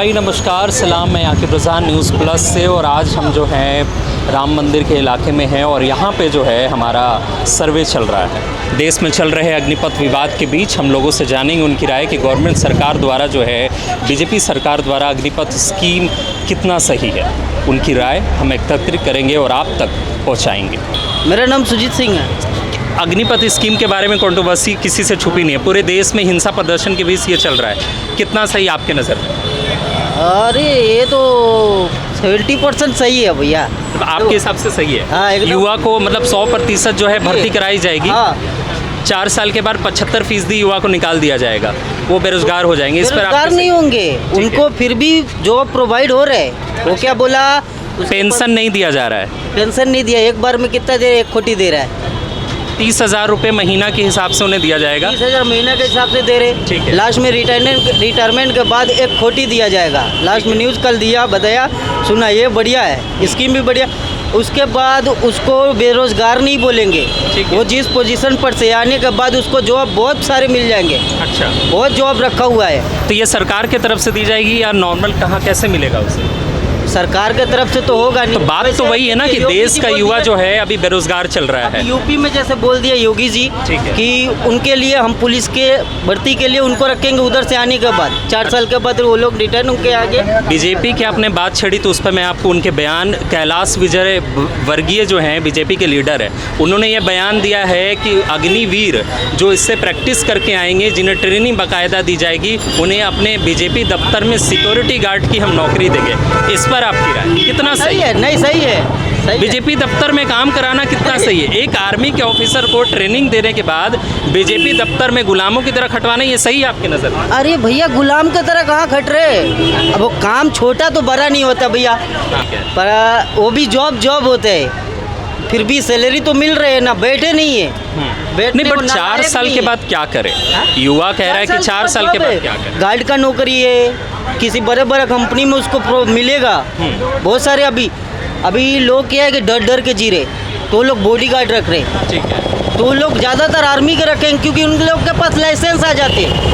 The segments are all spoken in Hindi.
भाई नमस्कार, सलाम। मैं यहाँ के रुझान न्यूज़ प्लस से और आज हम जो हैं राम मंदिर के इलाके में हैं और यहाँ पे जो है हमारा सर्वे चल रहा है। देश में चल रहे अग्निपथ विवाद के बीच हम लोगों से जानेंगे उनकी राय कि गवर्नमेंट सरकार द्वारा जो है बीजेपी सरकार द्वारा अग्निपथ स्कीम कितना सही है। उनकी राय हम एकत्रित करेंगे और आप तक पहुँचाएँगे। मेरा नाम सुजीत सिंह है। अग्निपथ स्कीम के बारे में कंट्रोवर्सी किसी से छुपी नहीं है। पूरे देश में हिंसा प्रदर्शन के बीच ये चल रहा है, कितना सही आपके नज़र में? अरे ये तो 70% सही है भैया। तो आपके हिसाब से सही है? हाँ, एकदम। युवा को मतलब 100% जो है भर्ती कराई जाएगी। हाँ। 4 साल के बाद 75% युवा को निकाल दिया जाएगा, वो बेरोजगार हो जाएंगे। इस पर बेरोजगार नहीं होंगे, उनको फिर भी जॉब प्रोवाइड हो रहा है। वो क्या बोला, पेंशन नहीं दिया जा रहा है। पेंशन नहीं दिया, एक बार में कितना दे, एक खोटी दे रहा है। 30,000 रुपये महीना के हिसाब से उन्हें दिया जाएगा। 30,000 महीना के हिसाब से दे रहे। ठीक है। लास्ट में रिटायरमेंट के बाद एक खोटी दिया जाएगा। लास्ट में न्यूज़ कल दिया, बताया, सुना, ये बढ़िया है, स्कीम भी बढ़िया। उसके बाद उसको बेरोजगार नहीं बोलेंगे। वो जिस पोजीशन पर से आने के बाद उसको जॉब बहुत सारे मिल जाएंगे। अच्छा, बहुत जॉब रखा हुआ है। तो ये सरकार की तरफ से दी जाएगी या नॉर्मल कहाँ कैसे मिलेगा उसे? सरकार के तरफ से तो होगा नहीं। तो बात तो वही है ना कि देश का युवा जो है अभी बेरोजगार चल रहा है। यूपी में जैसे बोल दिया योगी जी कि उनके लिए हम पुलिस के भर्ती के लिए उनको रखेंगे उधर से आने के बाद 4 साल के बाद वो लोग रिटर्न उनके आगे। बीजेपी की आपने बात छेड़ी तो उस पर मैं आपको उनके बयान, कैलाश विजय वर्गीय जो हैं बीजेपी के लीडर है, उन्होंने ये बयान दिया है कि अग्निवीर जो इससे प्रैक्टिस करके आएंगे, जिन्हें ट्रेनिंग बाकायदा दी जाएगी, उन्हें अपने बीजेपी दफ्तर में सिक्योरिटी गार्ड की हम नौकरी देंगे। इस पर आपकी राय कितना सही है? नहीं, सही है। बीजेपी दफ्तर में काम कराना कितना सही है? एक आर्मी के ऑफिसर को ट्रेनिंग देने के बाद बीजेपी दफ्तर में गुलामों की तरह खटवाना, ये सही है आपके नज़र में? अरे भैया, गुलाम की तरह कहाँ खट रहे? अब वो काम छोटा तो बड़ा नहीं होता भैया, पर वो भी जॉब होते हैं, फिर भी सैलरी तो मिल रहे है ना, बैठे नहीं है। नहीं, बट 4 साल के बाद क्या करें? युवा कह रहा है कि 4 साल के बाद क्या करें? गार्ड का नौकरी है, किसी बड़े कंपनी में उसको मिलेगा। बहुत सारे अभी लोग क्या है कि डर के जी रहे, तो वो लोग बॉडी गार्ड रख रहे। ठीक है। तो वो लोग ज़्यादातर आर्मी के रखेंगे क्योंकि उन लोग के पास लाइसेंस आ जाते हैं,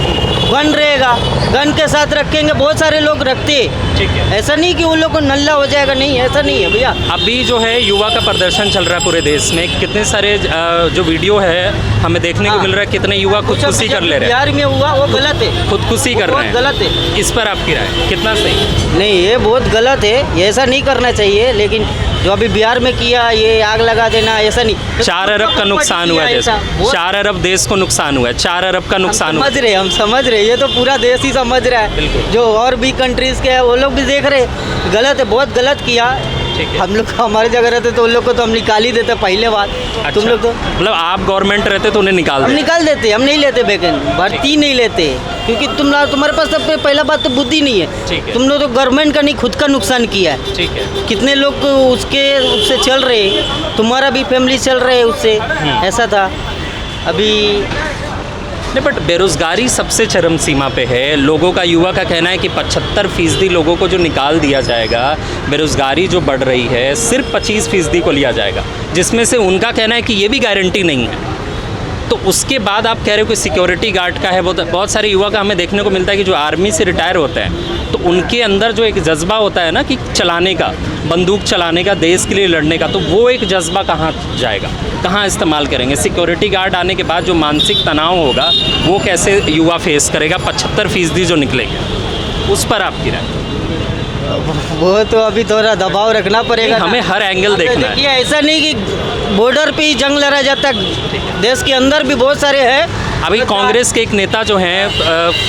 गन रहेगा, गन के साथ रखेंगे। बहुत सारे लोग रखते हैं। ठीक है। ऐसा नहीं कि वो लोग को नल्ला हो जाएगा, नहीं, ऐसा नहीं है भैया। अभी जो है युवा का प्रदर्शन चल रहा है पूरे देश में, कितने सारे जो वीडियो है हमें देखने को मिल रहा है, कितने युवा खुदकुशी कर ले रहे हैं। बिहार में हुआ वो गलत है, खुदकुशी कर रहे हैं, गलत है। इस पर आपकी राय कितना सही? नहीं, ये बहुत गलत है, ये ऐसा नहीं करना चाहिए। लेकिन जो अभी बिहार में किया, ये आग लगा देना, ऐसा नहीं। 4 अरब का नुकसान हुआ है, 4 अरब देश को नुकसान हुआ है, 4 अरब का नुकसान हुआ। हम समझ रहे, ये तो पूरा देश ही समझ रहा है। जो और भी कंट्रीज के हैं वो लोग भी देख रहे, गलत है, बहुत गलत किया। हम लोग हमारी जगह रहते तो उन लोग को तो हम निकाल ही देते पहले बात। अच्छा। तुम लोग तो मतलब आप गवर्नमेंट रहते तो उन्हें हम निकाल देते, हम नहीं लेते वैकेंसी, भर्ती नहीं लेते, क्योंकि तुम्हारे पास सबसे पहला बात तो बुद्धि नहीं है। तुम लोग तो गवर्नमेंट का नहीं, खुद का नुकसान किया है। ठीक है। कितने लोग उससे चल रहे, तुम्हारा भी फैमिली चल रहे उससे, ऐसा था अभी। नहीं, बट बेरोज़गारी सबसे चरम सीमा पे है। लोगों का, युवा का कहना है कि 75% लोगों को जो निकाल दिया जाएगा, बेरोज़गारी जो बढ़ रही है, सिर्फ 25% को लिया जाएगा, जिसमें से उनका कहना है कि ये भी गारंटी नहीं है। तो उसके बाद आप कह रहे हो कि सिक्योरिटी गार्ड का है। बहुत सारे युवा का हमें देखने को मिलता है कि जो आर्मी से रिटायर होते हैं तो उनके अंदर जो एक जज्बा होता है ना कि चलाने का, बंदूक चलाने का, देश के लिए लड़ने का, तो वो एक जज्बा कहाँ जाएगा, कहाँ इस्तेमाल करेंगे? सिक्योरिटी गार्ड आने के बाद जो मानसिक तनाव होगा वो कैसे युवा फेस करेगा? 75% जो निकलेंगे, उस पर आपकी राय? वो तो अभी थोड़ा दबाव रखना पड़ेगा। हमें हर एंगल देखना है। ऐसा नहीं कि बॉर्डर पे ही जंग लड़ा जाता, देश के अंदर भी बहुत सारे हैं। अभी कांग्रेस के एक नेता जो हैं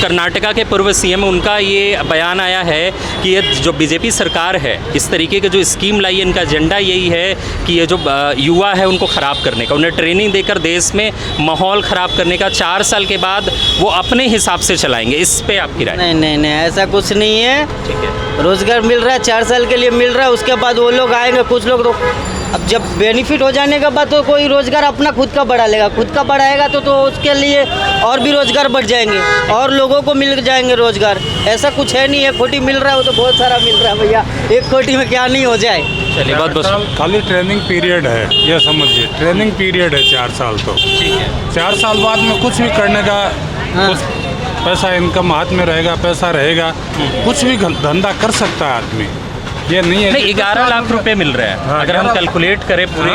कर्नाटका के पूर्व सीएम, उनका ये बयान आया है कि ये जो बीजेपी सरकार है, इस तरीके के जो स्कीम लाई है, इनका एजेंडा यही है कि ये जो युवा है उनको ख़राब करने का, उन्हें ट्रेनिंग देकर देश में माहौल ख़राब करने का। 4 साल के बाद वो अपने हिसाब से चलाएंगे। इस पे आपकी राय? नहीं, ऐसा कुछ नहीं है। ठीक है। रोज़गार मिल रहा है, 4 साल के लिए मिल रहा है, उसके बाद वो लोग आएंगे। कुछ लोग तो अब जब बेनिफिट हो जाने के बाद तो कोई रोज़गार अपना खुद का बढ़ा लेगा, खुद का बढ़ाएगा तो उसके लिए और भी रोज़गार बढ़ जाएंगे और लोगों को मिल जाएंगे रोज़गार। ऐसा कुछ है नहीं है, खोटी मिल रहा है वो तो बहुत सारा मिल रहा है भैया, एक खोटी में क्या नहीं हो जाए। चलिए, बहुत बहुत खाली ट्रेनिंग पीरियड है, ये समझिए, ट्रेनिंग पीरियड है 4 साल। तो 4 साल बाद में कुछ भी करने का पैसा इनकम हाथ में रहेगा, पैसा रहेगा, कुछ भी धंधा कर सकता है आदमी। ये नहीं है नहीं, 11 लाख रुपए मिल रहा है। हाँ, अगर हम कैलकुलेट करें पूरे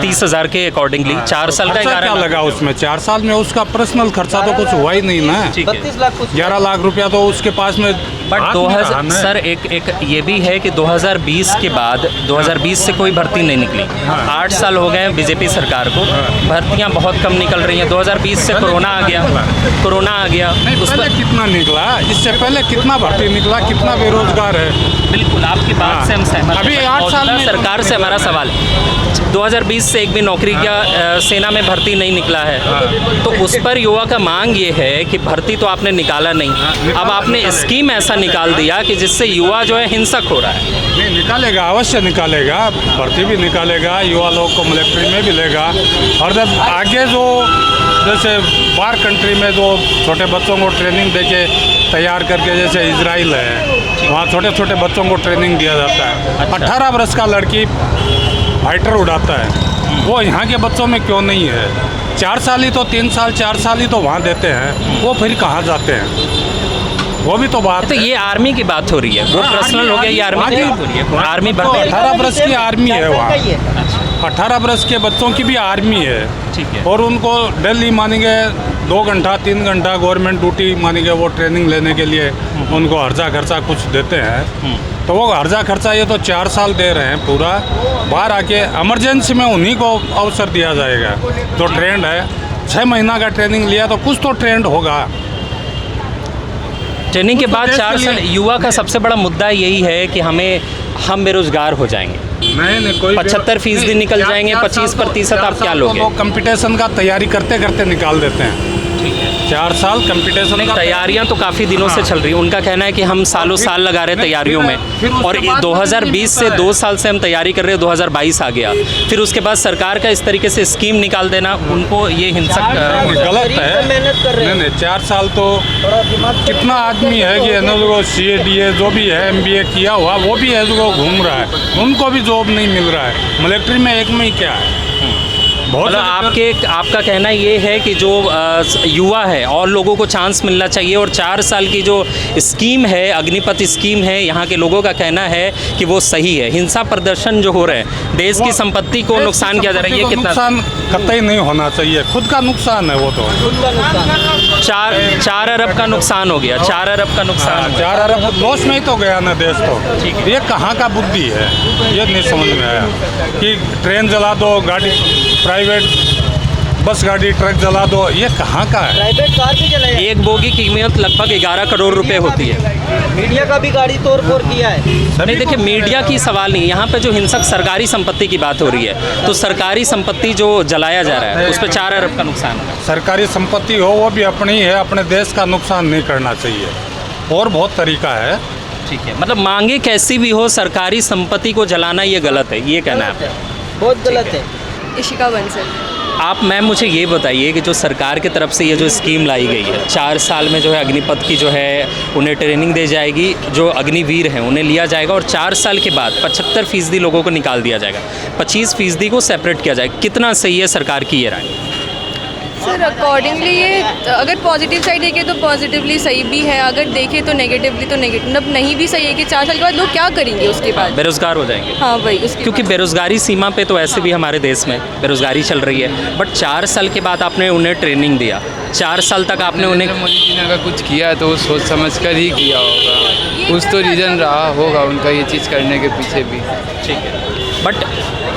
30,000 के अकॉर्डिंगली 4 साल का खर्चा 11 क्या लाख लगा उसमें? 4 साल में उसका पर्सनल खर्चा तो कुछ हुआ ही नहीं ना। ठीक है। 32 लाख कुछ 11 लाख रुपया तो उसके पास में बट हाथ में रहा ना। सर एक ये भी है कि 2020 के बाद 2020 से कोई भर्ती नहीं निकली। 8 साल हो गए बीजेपी सरकार को, भर्तियां बहुत कम निकल रही हैं। 2020 से कोरोना आ गया, नहीं, उस पहले पर कितना निकला, इससे पहले कितना भर्ती निकला, कितना बेरोजगार है। बिल्कुल आपकी बात से हम सहमत हैं। अभी 8 साल मौजूदा में सरकार से हमारा सवाल है, 2020 से एक भी नौकरी का सेना में भर्ती नहीं निकला है, तो उस पर युवा का मांग ये है कि भर्ती तो आपने निकाला नहीं, अब आपने स्कीम ऐसा निकाल दिया कि जिससे युवा जो है हिंसक हो रहा है। नहीं, निकालेगा, अवश्य निकालेगा, भर्ती भी निकालेगा, युवा लोग को मिलिट्री में भी लेगा। और जब आगे जो जैसे बाहर कंट्री में जो छोटे बच्चों को ट्रेनिंग देके तैयार करके, जैसे इजराइल है, वहाँ छोटे छोटे बच्चों को ट्रेनिंग दिया जाता है। 18 वर्ष का लड़की फाइटर उड़ाता है, वो यहाँ के बच्चों में क्यों नहीं है? 4 साल ही तो 3 साल 4 साल ही तो वहाँ देते हैं, वो फिर कहाँ जाते हैं? वो भी तो बात तो है। ये आर्मी की बात हो रही है, वो पर्सनल हो गया, ये आर्मी की बात हो रही है। आर्मी तो भर्ती 18 वर्ष की आर्मी है वहाँ, 18 वर्ष के बच्चों की भी आर्मी है। ठीक है। और उनको डेली मानेंगे 2 घंटा 3 घंटा गवर्नमेंट ड्यूटी मानेंगे, वो ट्रेनिंग लेने के लिए उनको हर्जा खर्चा कुछ देते हैं। तो वो हर्जा खर्चा ये तो 4 साल दे रहे हैं पूरा। बाहर आके इमरजेंसी में उन्हीं को अवसर दिया जाएगा जो ट्रेंड है। 6 महीना का ट्रेनिंग लिया तो कुछ तो ट्रेंड होगा। ट्रेनिंग के कुछ तो बाद देश 4 के साल लिए- युवा का सबसे बड़ा मुद्दा यही है कि हम बेरोजगार हो जाएंगे। नहीं कोई 75% नहीं, निकल 4 जाएंगे, साल 25% आप क्या तो लोगे? लोग कंपटीशन का तैयारी करते करते निकाल देते हैं। 4 साल कंपटीशन नहीं, का तैयारियां तो काफ़ी दिनों से चल रही हैं। उनका कहना है कि हम सालों साल लगा रहे हैं नहीं, तैयारियों फिर में, उसके और बाद 2020 से मिलता है। 2 साल से हम तैयारी कर रहे हैं, 2022 आ गया, फिर उसके बाद सरकार का इस तरीके से स्कीम निकाल देना उनको ये हिंसक गलत है। मेहनत कर रहे हैं। नहीं 4 साल तो थोड़ा दिमाग कितना आदमी है कि वो CA जो भी है MBA किया हुआ, वो भी है जो घूम रहा है, उनको भी जॉब नहीं मिल रहा है। मिलिट्री में एक में ही क्या है? बहुत मतलब आपका कहना ये है कि जो युवा है और लोगों को चांस मिलना चाहिए, और 4 साल की जो स्कीम है, अग्निपथ स्कीम है, यहाँ के लोगों का कहना है कि वो सही है। हिंसा प्रदर्शन जो हो रहे हैं, देश की संपत्ति को नुकसान किया जा रहा है, ये कितना? नुकसान कतई नहीं होना चाहिए, खुद का नुकसान है वो तो। 4 अरब का नुकसान हो गया, 4 अरब का नुकसान हो गया। 4 अरब लॉस में ही तो गया ना देश तो। ये कहाँ का बुद्धि है, ये नहीं समझ में आया कि ट्रेन जला दो, गाड़ी प्राइवेट बस गाड़ी ट्रक जला दो, ये कहाँ का है? प्राइवेट कार भी चलाए, एक बोगी की कीमत लगभग 11 करोड़ रुपए होती है। मीडिया का भी गाड़ी तोड़ फोड़ किया है। नहीं देखिए, मीडिया की सवाल नहीं, यहाँ पे जो हिंसक सरकारी संपत्ति की बात हो रही है, तो सरकारी संपत्ति जो जलाया जा रहा है उस पर 4 अरब का नुकसान है। सरकारी संपत्ति हो वो भी अपनी ही है, अपने देश का नुकसान नहीं करना चाहिए। और बहुत तरीका है। ठीक है, मतलब मांगे कैसी भी हो, सरकारी संपत्ति को जलाना ये गलत है, ये कहना है आपका? बहुत गलत है। इशिका बंसल। आप मैम मुझे ये बताइए कि जो सरकार की तरफ से ये जो स्कीम लाई गई है, 4 साल में जो है अग्निपथ की जो है उन्हें ट्रेनिंग दी जाएगी, जो अग्निवीर हैं उन्हें लिया जाएगा, और 4 साल के बाद 75% लोगों को निकाल दिया जाएगा, 25% को सेपरेट किया जाएगा। कितना सही है सरकार की ये राय? सर अकॉर्डिंगली ये अगर पॉजिटिव साइड देखें तो पॉजिटिवली सही भी है, अगर देखें तो नेगेटिवली तो नेगेटिव, मतलब नहीं भी सही है कि 4 साल के बाद लोग क्या करेंगे उसके बाद। बेरोजगार हो जाएंगे। हाँ वही उसके क्योंकि बाद। बेरोजगारी सीमा पे तो ऐसे भी हमारे देश में बेरोजगारी चल रही है, बट 4 साल के बाद आपने उन्हें ट्रेनिंग दिया, 4 साल तक आपने उन्हें मोदी जी ने अगर कुछ किया है तो वो सोच समझ कर ही किया होगा, कुछ तो रीज़न रहा होगा उनका ये चीज़ करने के पीछे भी। ठीक है, बट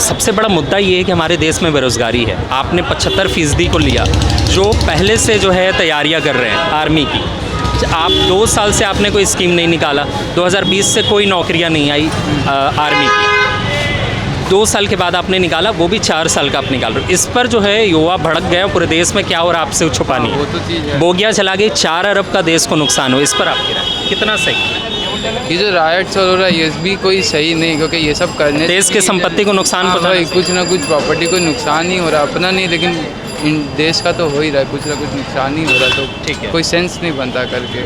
सबसे बड़ा मुद्दा ये है कि हमारे देश में बेरोज़गारी है। आपने 75% को लिया जो पहले से जो है तैयारियां कर रहे हैं आर्मी की। आप 2 साल से आपने कोई स्कीम नहीं निकाला, 2020 से कोई नौकरियां नहीं आई आर्मी की, 2 साल के बाद आपने निकाला, वो भी 4 साल का आप निकाल रहे हो। इस पर जो है युवा भड़क गया, पूरे देश में क्या हो रहा है आपसे छुपानी वो तो चीज़ है। बोगियाँ चला गई, 4 अरब का देश को नुकसान हो, इस पर आपकी राय कितना सही? ये जो राइट्स हो रहा है ये भी कोई सही नहीं, क्योंकि ये सब करने से देश के संपत्ति को नुकसान हाँ पहुंचाना भाई, कुछ ना कुछ प्रॉपर्टी को नुकसान ही हो रहा है, अपना नहीं लेकिन इन देश का तो हो ही रहा है, कुछ ना कुछ नुकसान ही हो रहा है, तो ठीक है। कोई सेंस नहीं बनता करके।